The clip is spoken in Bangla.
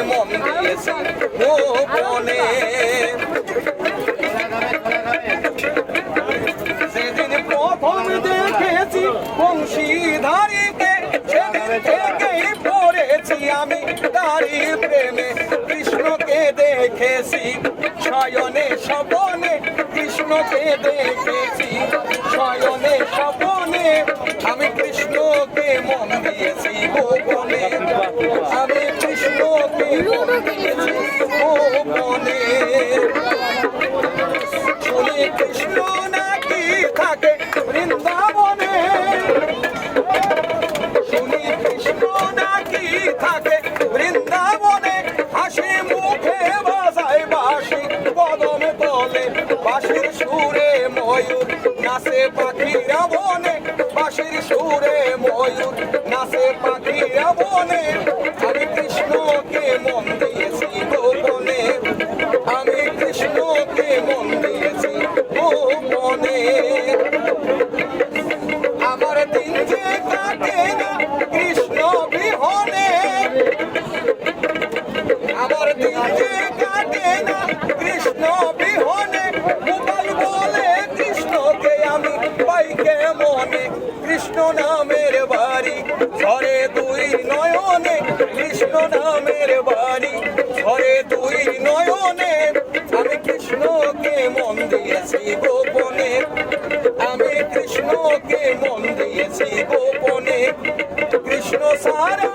মন দিয়েছি গোপনে। সেদিন প্রথম দেখেছি বংশীধারীকে, সেদিন থেকেই পড়েছি আমি তারি প্রেমে। কৃষ্ণকে দেখেছি শয়নে স্বপনে, কৃষ্ণকে দেখেছি শয়নে স্বপনে। আমি কৃষ্ণকে মন দিয়েছি গোপনে, আমি কৃষ্ণকে মন দিয়েছি গোপনে। শুনি কৃষ্ণ নাকি থাকে বৃন্দাবনে, শুনি কৃষ্ণ নাকি থাকে বৃন্দাবনে। হাসি মুখে বাজায় বাঁশি কদম তলে, বাঁশির সুরে ময়ূর নাচে পাখিরা বনে, বাঁশির সুরে ময়ূর নাচে পাখিরা বনে। আমি কৃষ্ণকে মন দিয়েছি গোপনে, আমি কৃষ্ণকে মন দিয়েছি গোপনে। আমার দিন যে কাটে না কৃষ্ণ বিহনে, আমার দিন যে কাটে না কৃষ্ণ বিহনে। গোপাল বলে কৃষ্ণকে আমি পাইকে মনে, কৃষ্ণ নামের বাড়ি ঝরে দুই নয়নে, কৃষ্ণ নামের বাড়ি ঝরে দুই নয়নে। আমি কৃষ্ণকে মন দিয়েছি গোপনে, আমি কৃষ্ণকে মন দিয়েছি গোপনে। কৃষ্ণ সারা